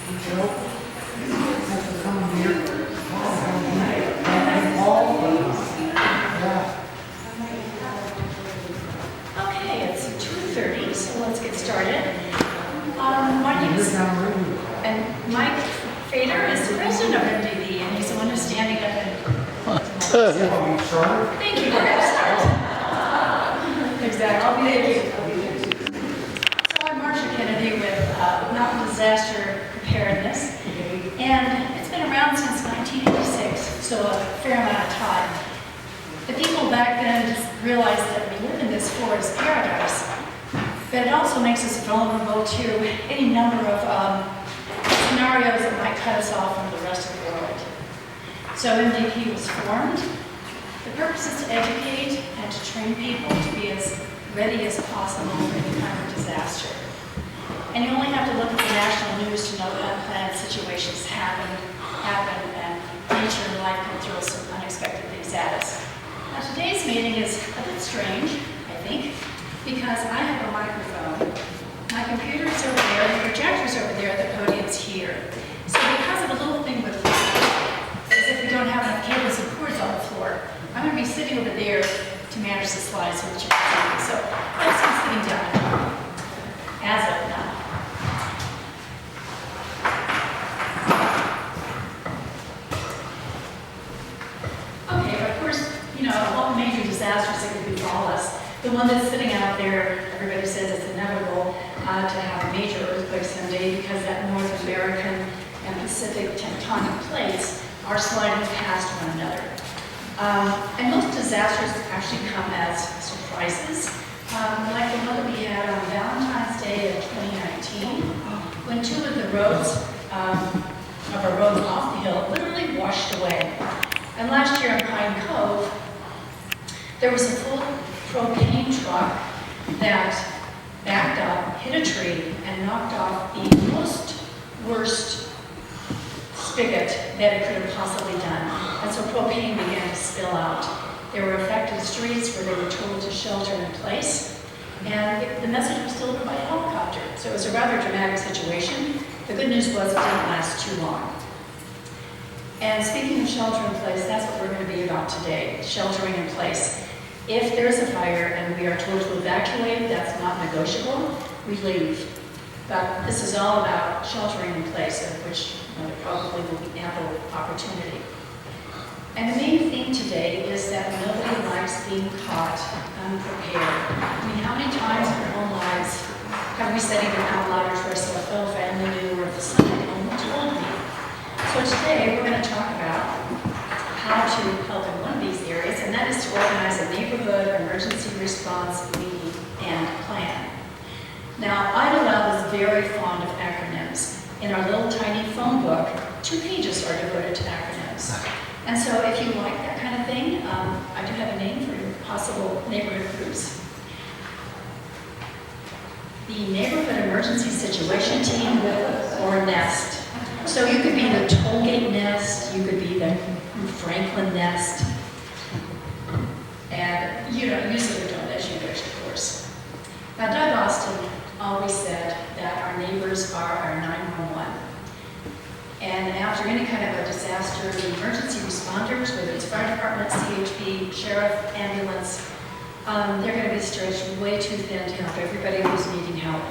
Okay, it's 2:30, so let's get started. My name is, and Mike Fader is the president of MDV, and he's the one who's standing up and. Thank you. Exactly. Thank you. So I'm Marsha Kennedy with Mountain Disaster Preparedness, and it's been around since 1986, so a fair amount of time. The people back then just realized that we live in this forest paradise, but it also makes us vulnerable to any number of scenarios that might cut us off from the rest of the world. So MDP was formed. The purpose is to educate and to train people to be as ready as possible for any kind of disaster. And you only have to look at the national news to know that unplanned situations happen, and nature and life can throw some unexpected things at us. Now, today's meeting is a bit strange, I think, because I have a microphone. My computer is over there, the projector's over there, the podium's here. So because of a little thing with as if we don't have enough cables and cords on the floor, I'm going to be sitting over there to manage the slides so that you can see me. So let's be sitting down as of now. Okay, of course, you know, all major disasters that could befall us. The one that's sitting out there, everybody says it's inevitable to have a major earthquake someday because that North American and Pacific tectonic plates are sliding past one another. And most disasters actually come as surprises, like the one that we had on Valentine's Day of 2019, when two of the roads, of our roads off the hill, literally washed away. And last year in Pine Cove, there was a full propane truck that backed up, hit a tree, and knocked off the worst spigot that it could have possibly done. And so propane began to spill out. There were affected streets where they were told to shelter in place, and the message was delivered by helicopter. So it was a rather dramatic situation. The good news was it didn't last too long. And speaking of shelter in place, that's what we're going to be about today, sheltering in place. If there's a fire and we are told to evacuate, that's not negotiable, we leave. But this is all about sheltering in place, of which there probably will be ample opportunity. And the main theme today is that nobody likes being caught unprepared. I mean, how many times in our own lives have we said even out loud to ourselves, oh, if I only knew, or if somebody only told me. So today we're going to talk about how to help in one of these areas, and that is to organize a neighborhood emergency response meeting and plan. Now, IDLL is very fond of acronyms. In our little tiny phone book, 2 pages are devoted to acronyms. And so if you like that kind of thing, I do have a name for your possible neighborhood groups. The Neighborhood Emergency Situation Team, or NEST. So you could be the Tollgate Nest, you could be the Franklin Nest, and you know, use it or don't, as you wish, of course. Now, Doug Austin always said that our neighbors are our 911. And after any kind of a disaster, the emergency responders, whether it's fire department, CHP, sheriff, ambulance, they're going to be stretched way too thin to help everybody who's needing help.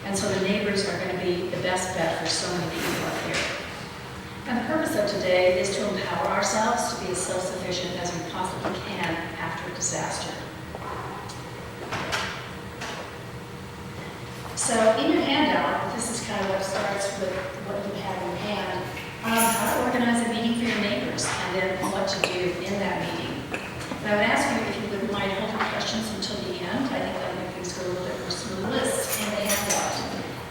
And so the neighbors are going to be the best bet for so many people out there. And the purpose of today is to empower ourselves to be as self-sufficient as we possibly can after a disaster. So in your handout, this is kind of what starts with what you have in hand, how to organize a meeting for your neighbors, and then what to do in that meeting. And I would ask you if you wouldn't mind holding questions until the end. I think that'll make things go a little bit more smooth. List in the handout.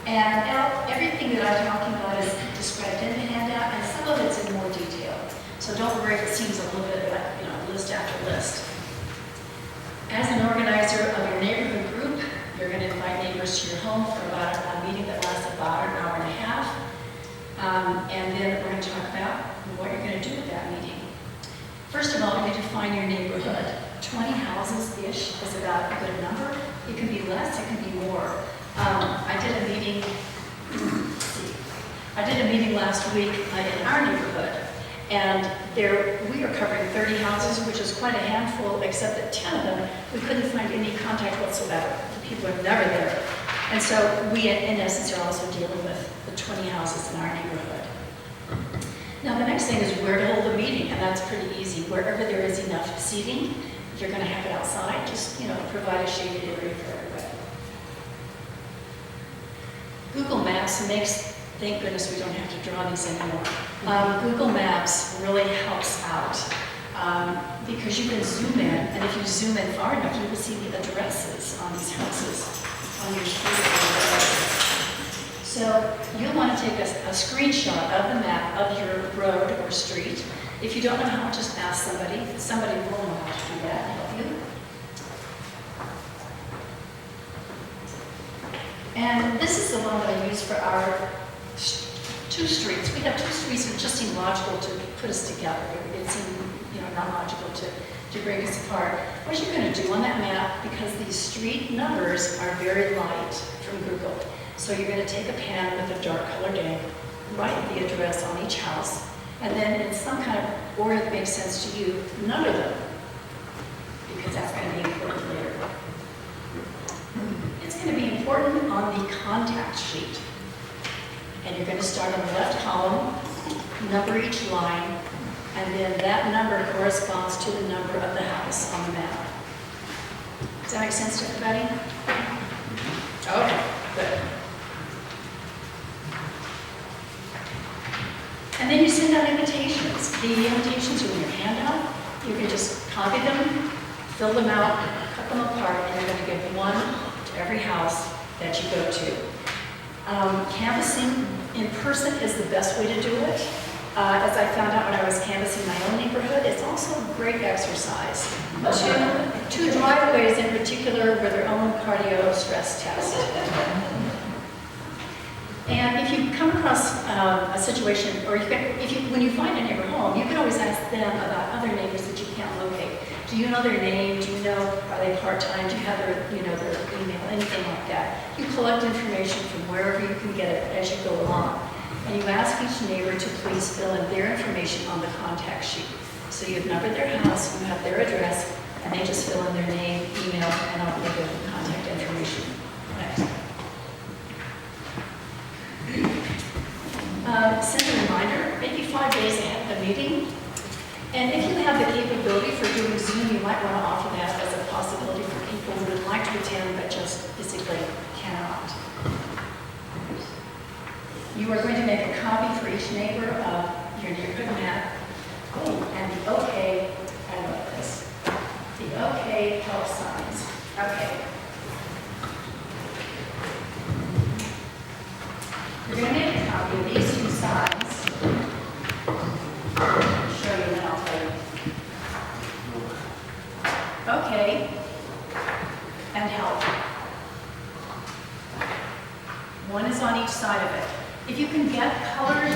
And everything that I'm talking about is described in the handout, and some of it's in more detail. So don't worry if it seems a little bit like, you know, list after list. As an organizer of your neighborhood group, you're going to invite neighbors to your home for about a meeting that lasts about an hour and a half. And then we're going to talk about what you're going to do with that meeting. First of all, you define your neighborhood. 20 houses-ish is about a good number. It can be less, it can be more. I did a meeting, let's see, I did a meeting last week in our neighborhood, and we are covering 30 houses, which is quite a handful, except that 10 of them, we couldn't find any contact whatsoever. The people are never there. And so we, in essence, are also dealing with the 20 houses in our neighborhood. Now, the next thing is where to hold the meeting, and that's pretty easy. Wherever there is enough seating, if you're going to have it outside, just, provide a shaded area for everybody. Google Maps makes, thank goodness we don't have to draw these anymore. Google Maps really helps out because you can zoom in, and if you zoom in far enough, you will see the addresses on these houses on your street. So you'll want to take a screenshot of the map of your road or street. If you don't know how, just ask somebody. Somebody will know how to do that and help you. And this is the one that I use for our 2 streets. We have 2 streets that just seem logical to put us together. It seemed, not logical to break us apart. What you're going to do on that map, because these street numbers are very light from Google, so you're going to take a pen with a dark colored ink, write the address on each house, and then in some kind of order that makes sense to you, number them, because that's going to be important later. It's going to be important on the contact sheet. And you're going to start on the left column, number each line, and then that number corresponds to the number of the house on the map. Does that make sense to everybody? Okay, good. And then you send out invitations. The invitations are in your handout. You can just copy them, fill them out, cut them apart, and you're going to give one to every house that you go to. Canvassing in person is the best way to do it. As I found out when I was canvassing my own neighborhood, it's also a great exercise. Two driveways in particular were their own cardio stress test. And if you come across a situation, or when you find a neighbor home, you can always ask them about other neighbors that you can't locate. Do you know their name? Do you know, are they part-time? Do you have their, their email, anything like that? You collect information from wherever you can get it as you go along. And you ask each neighbor to please fill in their information on the contact sheet. So you've numbered their house, you have their address, and they just fill in their name, email, and all the other contact information. Next. Send a reminder, maybe 5 days ahead of the meeting. And if you have the capability for doing Zoom, you might want to offer that as a possibility for people who would like to attend but just physically cannot. You are going to make a copy for each neighbor of your neighborhood map. And the OK, I love this. The OK help signs. Okay. You're going to make a copy of these 2 signs. I'll show you now. OK and help. One is on each side of it. If you can get colored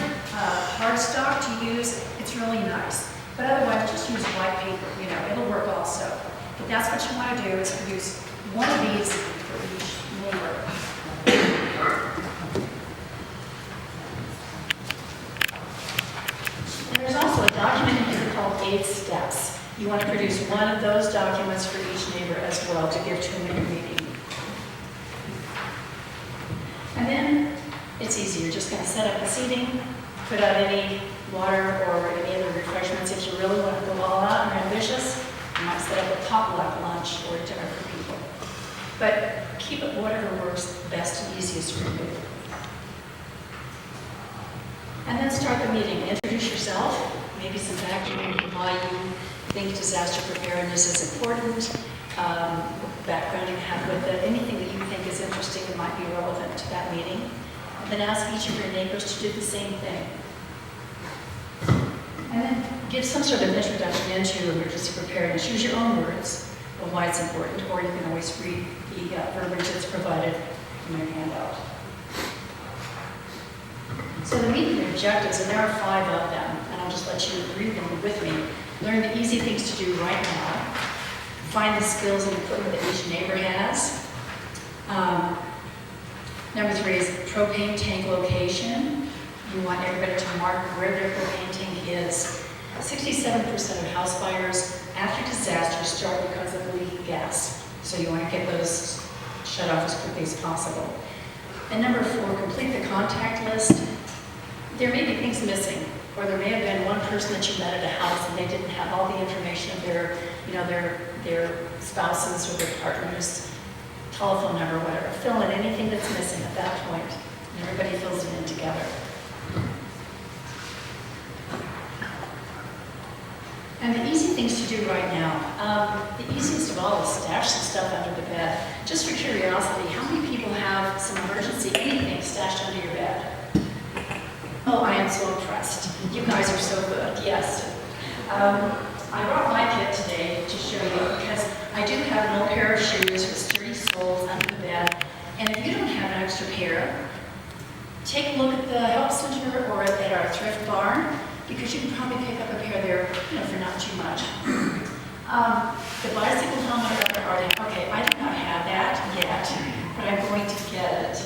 cardstock to use, it's really nice. But otherwise, just use white paper. It'll work also. But that's what you want to do, is produce one of these for each neighbor. And there's also a document in here called 8 Steps. You want to produce one of those documents for each neighbor as well to give to them in your meeting. And then it's easy. You're just going to set up the seating, put out any water or any other refreshments. If you really want to go all out and ambitious, you might set up a potluck lunch or dinner for people. But keep it whatever works best and easiest for you. And then start the meeting. Introduce yourself, maybe some background on why you think disaster preparedness is important, background you have with it, anything that you think is interesting that might be relevant to that meeting. And then ask each of your neighbors to do the same thing. And then give some sort of introduction into emergency preparedness. Use your own words of why it's important, or you can always read the verbiage that's provided in your handout. So the meeting objectives, and there are 5 of them, and I'll just let you read them with me. Learn the easy things to do right now. Find the skills and equipment that each neighbor has. Number 3 is propane tank location. You want everybody to mark where their propane is. 67% of house fires after disasters start because of leaking gas. So you want to get those shut off as quickly as possible. And number 4, complete the contact list. There may be things missing, or there may have been one person that you met at a house and they didn't have all the information of their spouses or their partners, telephone number, whatever. Fill in anything that's missing at that point, and everybody fills it in together. And the easy things to do right now, the easiest of all is stash some stuff under the bed. Just for curiosity, how many people have some emergency anything stashed under your bed? Oh, I am so impressed. You guys are so good, yes. I brought my kit today to show you because I do have an old pair of shoes with sturdy soles under the bed. And if you don't have an extra pair, take a look at the Help Center or at our thrift barn, because you can probably pick up a pair there, for not too much. The bicycle helmet okay, I do not have that yet, but I'm going to get it.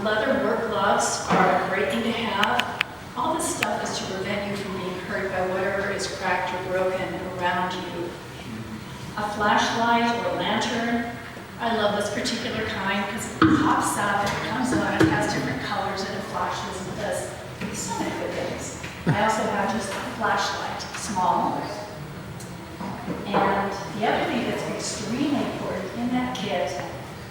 Leather work gloves are a great thing to have. All this stuff is to prevent you from being hurt by whatever is cracked or broken around you. A flashlight or lantern. I love this particular kind because it pops up, it comes on, it has different colors, and it flashes and does so many good things. I also have just a flashlight, small. And the other thing that's extremely important in that kit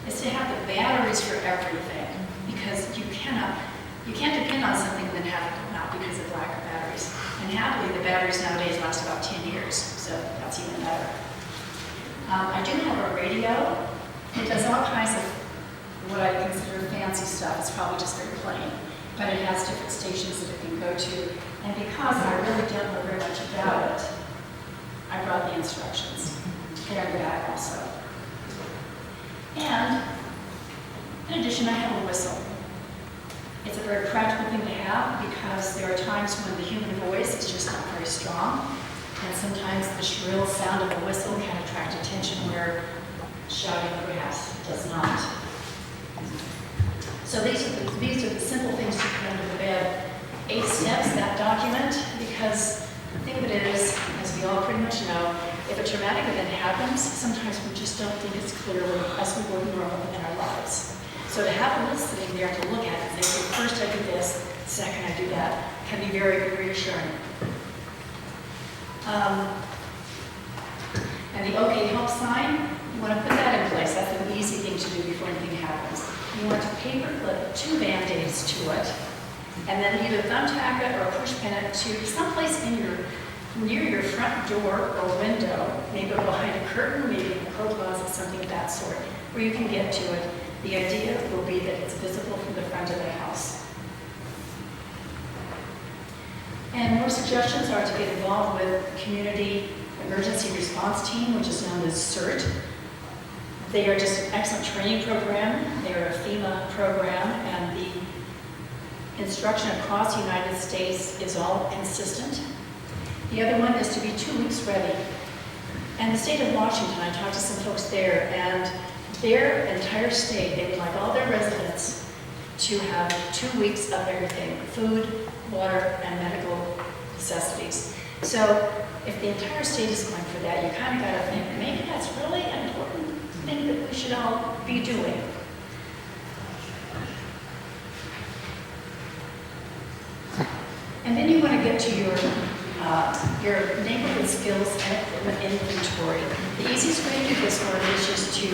is to have the batteries for everything, because you can't depend on something and then have it go out because of lack of batteries. And happily, the batteries nowadays last about 10 years, so that's even better. I do have a radio. It does all kinds of what I consider fancy stuff. It's probably just very plain, but it has different stations that it can go to. And because I really don't know very much about it, I brought the instructions. They're in the back also. And in addition, I have a whistle. It's a very practical thing to have because there are times when the human voice is just not very strong. And sometimes the shrill sound of a whistle can attract attention where shouting perhaps does not. So these are the simple things to put under the bed. 8 steps, that document, because the thing of it is, as we all pretty much know, if a traumatic event happens, sometimes we just don't think it's clearly as we would normally in our lives. So to have a list sitting there to look at and say, first I do this, second I do that, can be very reassuring. And the OK Help sign, you want to put that in place. That's an easy thing to do before anything happens. You want to paper clip 2 Band-Aids to it, and then either thumbtack it or push pin it to someplace near your front door or window, maybe behind a curtain, maybe in a coat closet, something of that sort, where you can get to it. The idea will be that it's visible from the front of the house. And more suggestions are to get involved with Community Emergency Response Team, which is known as CERT. They are just an excellent training program. They are a FEMA program, and the instruction across the United States is all consistent. The other one is to be 2 weeks ready. And the state of Washington, I talked to some folks there, and their entire state, they would like all their residents to have 2 weeks of everything: food, water, and medical necessities. So if the entire state is going for that, you kind of got to think, maybe that's really an important thing that we should all be doing. And then you want to get to your neighborhood skills and equipment inventory. The easiest way to do this one is just to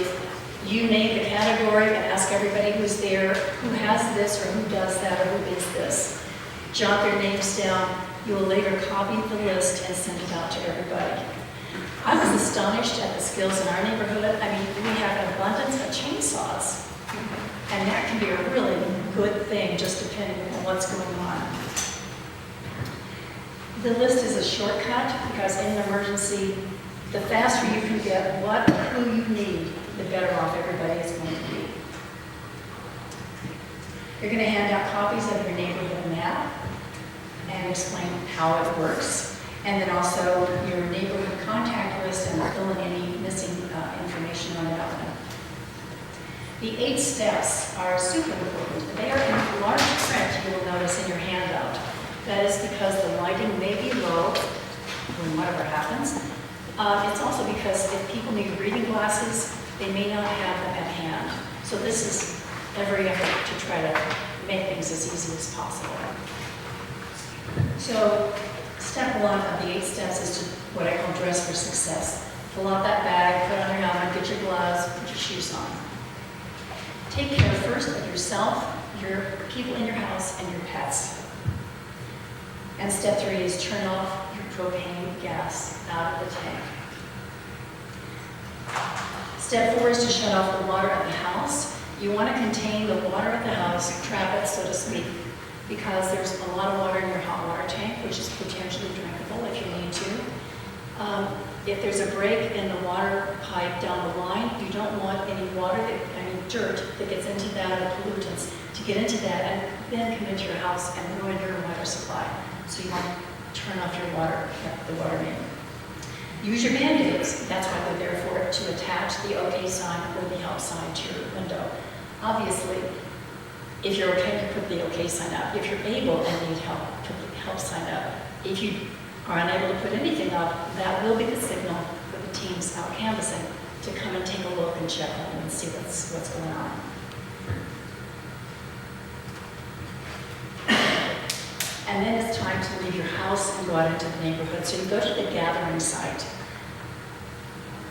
name the category and ask everybody who's there, who has this or who does that or who is this. Jot their names down. You will later copy the list and send it out to everybody. I was astonished at the skills in our neighborhood. I mean, we have an abundance of chainsaws, and that can be a really good thing just depending on what's going on. The list is a shortcut because in an emergency, the faster you can get what or who you need, the better off everybody is going to be. You're going to hand out copies of your neighborhood map and explain how it works. And then also your neighborhood contact list and fill in any missing information on that one. The 8 steps are super important. They are in large print, you will notice, in whatever happens. It's also because if people need reading glasses, they may not have them at hand. So this is every effort to try to make things as easy as possible. So step one of the 8 steps is to what I call dress for success. Fill out that bag, put on your helmet, get your gloves, put your shoes on. Take care first of yourself, your people in your house, and your pets. And step 3 is turn off your propane gas out of the tank. Step 4 is to shut off the water at the house. You want to contain the water at the house, trap it, so to speak, because there's a lot of water in your hot water tank, which is potentially drinkable if you need to. If there's a break in the water pipe down the line, you don't want any dirt that gets into that, or pollutants, to get into that and then come into your house and ruin your water supply. So you want to turn off your water, the water main. Use your Band-Aids. That's why they're there for, to attach the OK sign or the help sign to your window. Obviously, if you're okay, you put the OK sign up. If you're able and need help, put the help sign up. If you are unable to put anything up, that will be the signal for the teams out canvassing to come and take a look and check on them and see what's going on. And then it's time to leave your house and go out into the neighborhood. So you go to the gathering site.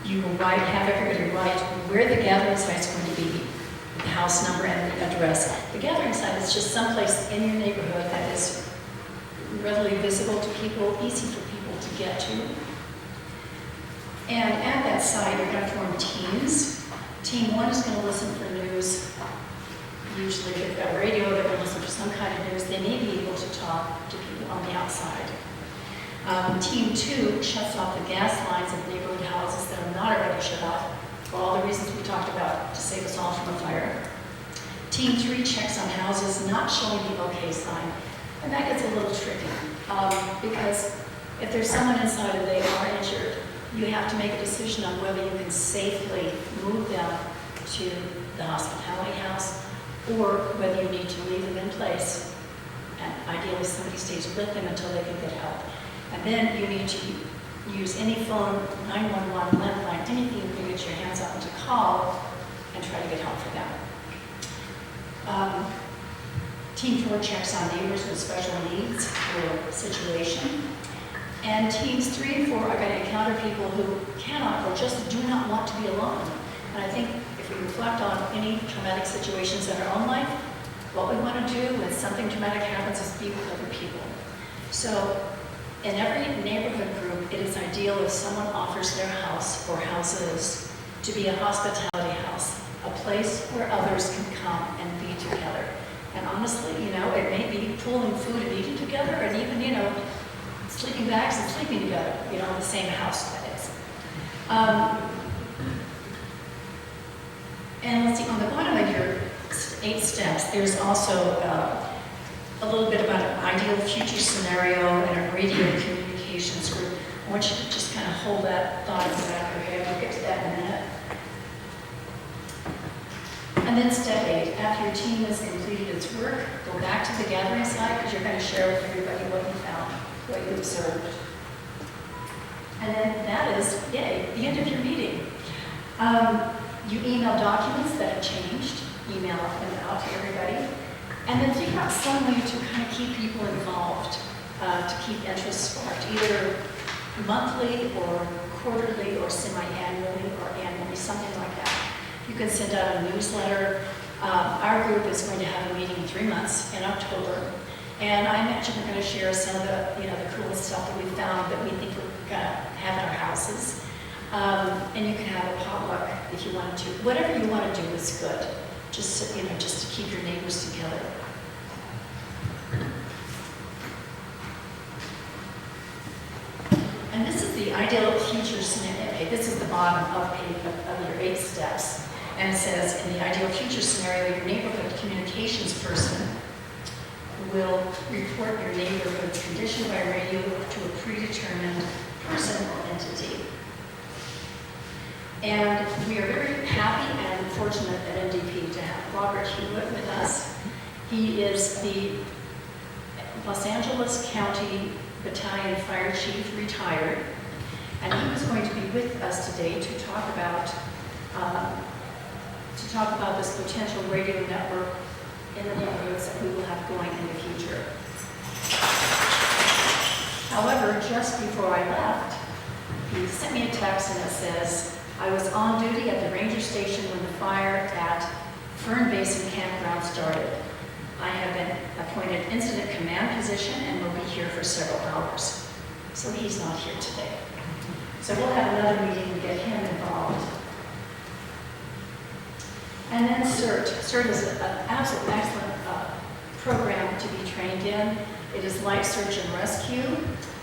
You will have everybody write where the gathering site is going to be, the house number and the address. The gathering site is just someplace in your neighborhood that is readily visible to people, easy for people to get to. And at that site, you're going to form teams. Team 1 is going to listen for news. Usually if they've got a radio, they're going to listen for some kind of news. They may be able to talk to people on the outside. Team 2 shuts off the gas lines of neighborhood houses that are not already shut off, for all the reasons we talked about to save us all from a fire. Team 3 checks on houses not showing the OK sign. And that gets a little tricky, because if there's someone inside and they are injured, you have to make a decision on whether you can safely move them to the hospitality house or whether you need to leave them in place, and ideally somebody stays with them until they can get help. And then you need to use any phone, 911, landline, anything you can get your hands up to call and try to get help for them. Team 4 checks on neighbors with special needs or situation. And teams 3 and 4 are going to encounter people who cannot or just do not want to be alone. And I think if we reflect on any traumatic situations in our own life, what we want to do when something traumatic happens is be with other people. So in every neighborhood group, it is ideal if someone offers their house or houses to be a hospitality house, a place where others can come and be together. And honestly, it may be pulling food and eating together, and even, sleeping bags and sleeping together, in the same house, that is. And let's see, on the bottom of your 8 steps, there's also a little bit about an ideal future scenario and a radio communications group. I want you to just kind of hold that thought in the back of your head. We'll get to that in a minute. And then step 8, after your team has completed its work, go back to the gathering site because you're going to share with everybody what you found, what you observed. And then that is, yay, the end of your meeting. You email documents that have changed, email them out to everybody, and then figure out some way to kind of keep people involved, to keep interest sparked, either monthly or quarterly or semi-annually or annually, something like that. You can send out a newsletter. Our group is going to have a meeting in 3 months in October. And I imagine we're going to share some of the, the coolest stuff that we found that we think we're going to have in our houses. And you can have a potluck if you want to. Whatever you want to do is good. Just, just to keep your neighbors together. And this is the ideal future scenario. Okay, this is the bottom of your 8 steps. And it says, in the ideal future scenario, your neighborhood communications person will report your neighborhood's condition by radio to a predetermined person or entity. And we are very happy and fortunate at NDP to have Robert Hewitt with us. He is the Los Angeles County Battalion Fire Chief, retired, and he was going to be with us today to talk about this potential radio network in the neighborhoods that we will have going in the future. However, just before I left, he sent me a text and it says, I was on duty at the ranger station when the fire at Fern Basin Campground started. I have been appointed incident command position and will be here for several hours. So he's not here today. So we'll have another meeting to get him involved. And then CERT. CERT is an absolutely excellent program to be trained in. It is life search and rescue.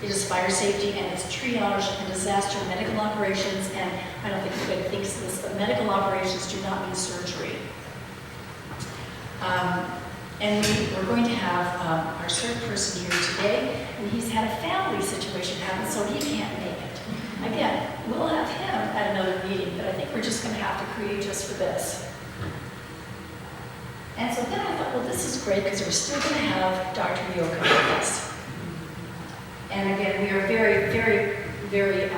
It is fire safety, and it's triage and disaster medical operations. And I don't think anybody thinks this, but medical operations do not mean surgery. And we're going to have our CERT person here today, and he's had a family situation happen, so he can't make it. Again, we'll have him at another meeting, but I think we're just going to have to create just for this. And so then I thought, well, this is great because we're still going to have Dr. Yoka with us. And again, we are very, very, very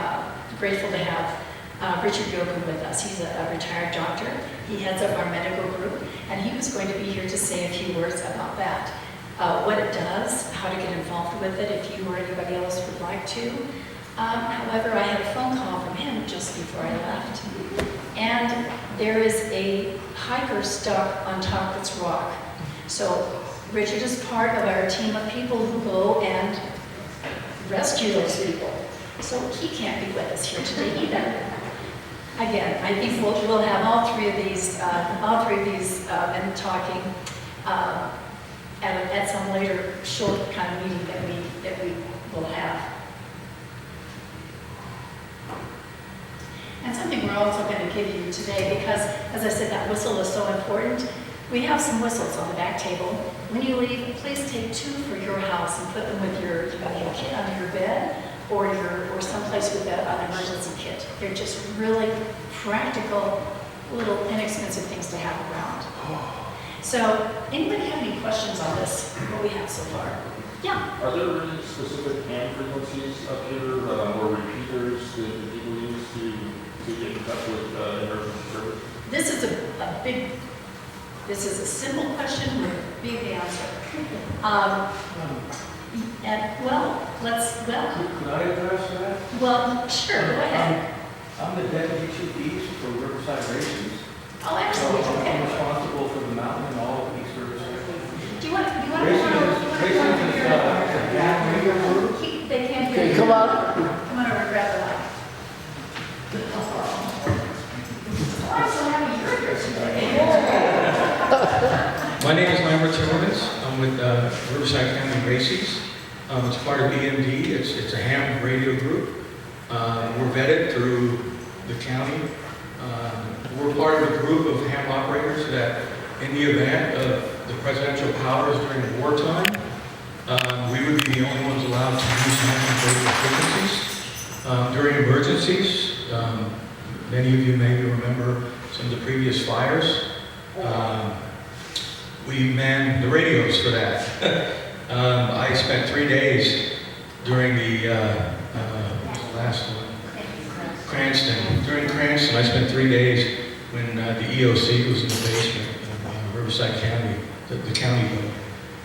grateful to have Richard Yoka with us. He's a retired doctor. He heads up our medical group, and he was going to be here to say a few words about that. What it does, how to get involved with it, if you or anybody else would like to. However, I had a phone call from him just before I left. And there is a hiker stuck on Tompkins Rock. So Richard is part of our team of people who go and rescue those people. So he can't be with us here today either. Again, I think we'll have all three of these men talking at some later short kind of meeting that we will have. And something we're also going to give you today, because, as I said, that whistle is so important. We have some whistles on the back table. When you leave, please take 2 for your house and put them with your kit under your bed or someplace with an emergency kit. They're just really practical, little inexpensive things to have around. So, anybody have any questions on this, what we have so far? Yeah? Are there any specific hand frequencies up here or repeaters that people use to get in touch with emergency service? This is a simple question with a big answer. Could I address that? Well, sure, go ahead. I'm the deputy chief east for Riverside Races. Oh, excellent, So I'm okay. responsible for the mountain and all of East Riverside. Do you want to Racing is a gang radio group. They can't hear you. Come on. Come on over and grab the mic. Oh, I'm so happy you're here today. My name is Lambert Timmermans. I'm with Riverside County Races. It's part of EMD. It's a ham radio group. We're vetted through the county. We're part of a group of ham operators that, in the event of the presidential powers during wartime, we would be the only ones allowed to use ham radio frequencies. During emergencies, many of you maybe remember some of the previous fires. We manned the radios for that. I spent 3 days during the last one, Cranston. During Cranston, I spent 3 days when the EOC was in the basement in Riverside County, the county building.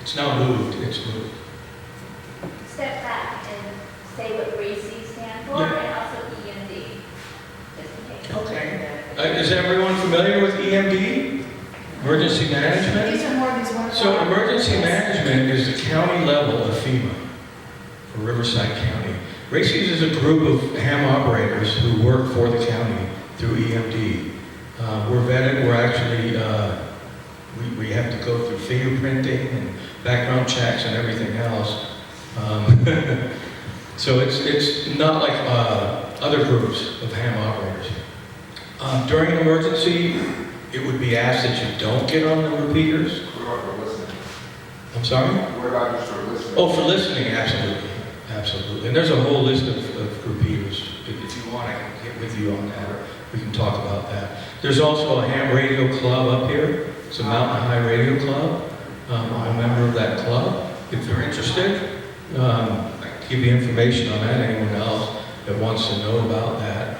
It's now moved. It's moved. Step back and say what RACI stand for, Yeah. and also EMD, just in case. Okay. Is everyone familiar with EMD? Emergency management? These are more these wonderful. So emergency management is the county level of FEMA for Riverside County. RACES is a group of ham operators who work for the county through EMD. We're vetted. We're actually, we have to go through fingerprinting and background checks and everything else. So it's not like other groups of ham operators. During an emergency, it would be asked that you don't get on the repeaters. What about for listening? I'm sorry? What about just for listening? Oh, for listening, absolutely. Absolutely. And there's a whole list of repeaters. If you want, I can get with you on that, or we can talk about that. There's also a ham radio club up here. It's a Mountain High Radio Club. I'm a member of that club. If you're interested, give you information on that, anyone else that wants to know about that.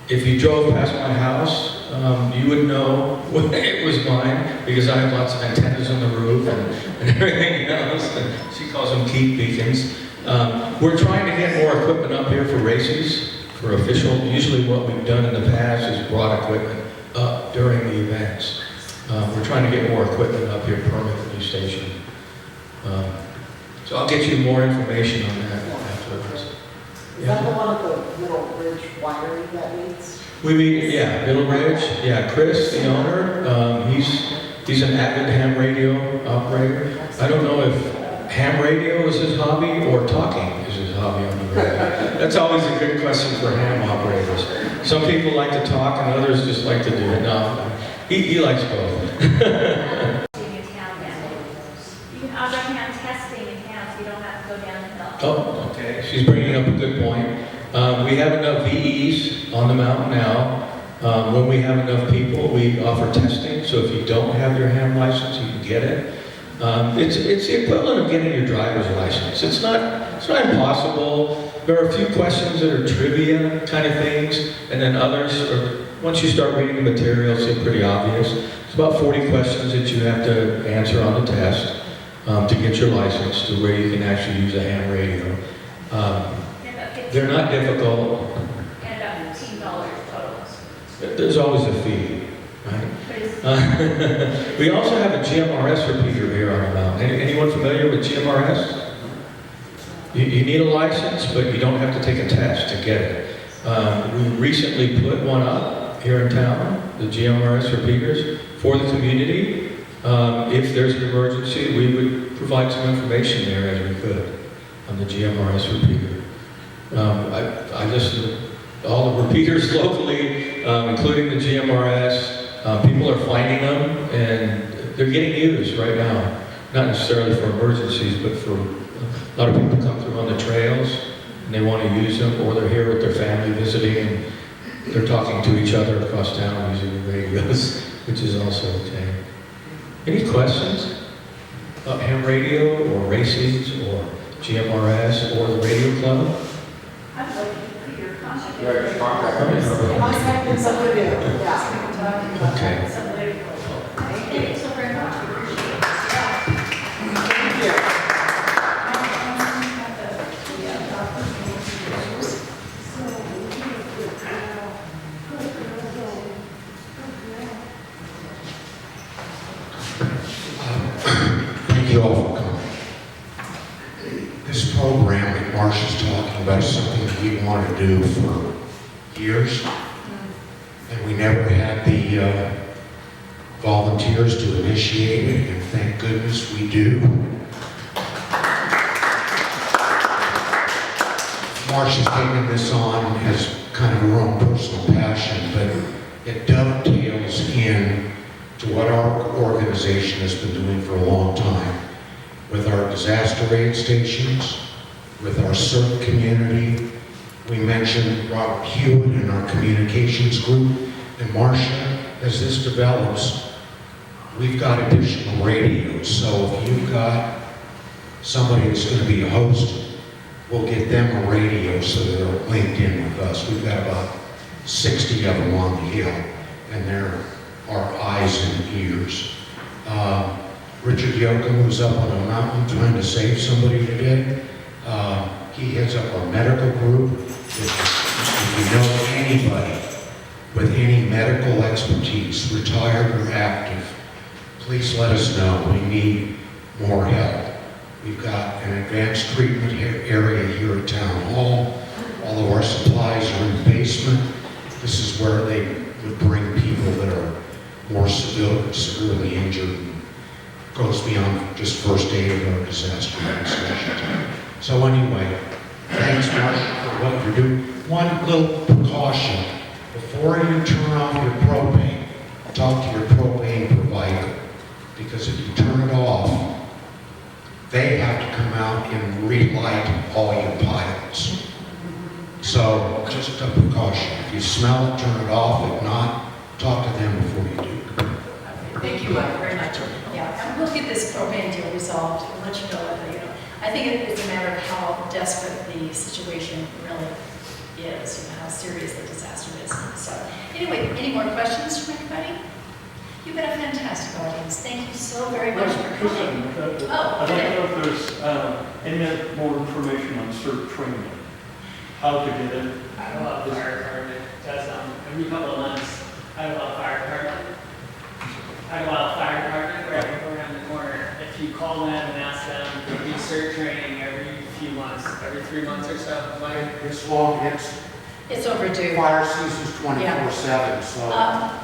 If you drove past my house, you would know it was mine, because I have lots of antennas on the roof and everything else. And she calls them keep beacons. We're trying to get more equipment up here for races, for official. Usually what we've done in the past is brought equipment up during the events. We're trying to get more equipment up here permanently stationed. So I'll get you more information on that afterwards. Is that the one at the Middle Ridge Winery that meets? We meet, yeah, Middle Ridge, yeah, Chris, the owner, he's an avid ham radio operator. I don't know if ham radio is his hobby or talking is his hobby on the radio. That's always a good question for ham operators. Some people like to talk and others just like to do it. No, he likes both. In town now. You can, I'll recommend testing in town, so you don't have to go down the hill. Oh, okay. She's bringing up a good point. We have enough VEs on the mountain now. When we have enough people, we offer testing. So if you don't have your ham license, you can get it. It's the equivalent of getting your driver's license. It's not impossible. There are a few questions that are trivia kind of things, and then others are, once you start reading the materials, they're pretty obvious. It's about 40 questions that you have to answer on the test to get your license to where you can actually use a ham radio. They're not difficult. And about $15 total. There's always a fee, right? But it's, We also have a GMRS repeater here on the mountain. Anyone familiar with GMRS? You need a license, but you don't have to take a test to get it. We recently put one up here in town, the GMRS repeaters, for the community. If there's an emergency, we would provide some information there as we could on the GMRS repeater. I listen to all the repeaters locally, including the GMRS. People are finding them, and they're getting used right now. Not necessarily for emergencies, but for a lot of people come through on the trails, and they want to use them, or they're here with their family visiting, and they're talking to each other across town using the radios, which is also okay. Any questions about ham radio, or racings, or GMRS, or the radio club? I'd like to put your contact. Yeah, just contact me. It must have been something new, yeah. Okay. Thank you so very much. We appreciate it. Thank you. Thank you all for coming. This program that Marsh is talking about is something that we want to do for years, and we never had the volunteers to initiate it, and thank goodness we do. Marsh has taken this on as kind of her own personal passion, but it dovetails in to what our organization has been doing for a long time with our disaster aid stations, with our CERT community. We mentioned Robert Hewitt in our communications group, and Marcia, as this develops, we've got additional radios. So if you've got somebody that's going to be a host, we'll get them a radio so they're linked in with us. We've got about 60 of them on the hill, and they're our eyes and ears. Richard Yoakum, who's up on a mountain trying to save somebody today, he heads up our medical group. If you know anybody with any medical expertise, retired or active, please let us know. We need more help. We've got an advanced treatment area here at Town Hall. All of our supplies are in the basement. This is where they would bring people that are more severely injured, and goes beyond just first aid or disaster administration. So anyway, thanks, Mark, for what you're doing. One little precaution: before you turn off your propane, talk to your propane provider, because if you turn it off, they have to come out and relight all your piles. So just a precaution: if you smell it, turn it off. If not, talk to them before you do. Thank you very much. Yeah, and we'll get this propane deal resolved. We'll let you know whether, I I think it's a matter of how desperate the situation really is, you know, how serious the disaster is. So, anyway, any more questions from anybody? You've been a fantastic audience. Thank you so very much for coming. Oh, I'd like to okay. know if there's any more information on CERT training, how to get it. I have a lot of fire department, does, every couple of months, I have a lot of fire department. I have a lot of fire department right around the corner. If you call them and ask them, they do CERT training every few months, every 3 months or so. Like, It's long, It's overdue. fire season's 24/7, so.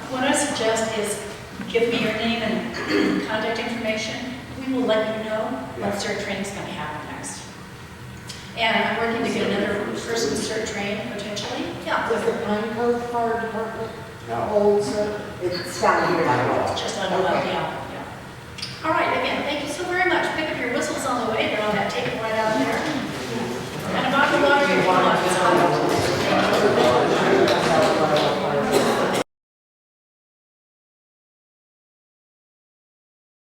What I suggest is give me your name and contact information. We will let you know when CERT training's going to happen next. And I'm working to get another person CERT trained potentially. Yeah, Does the Pine Cove Fire Department No. hold, so it's down here? I know. just on the web, yeah. All right, again,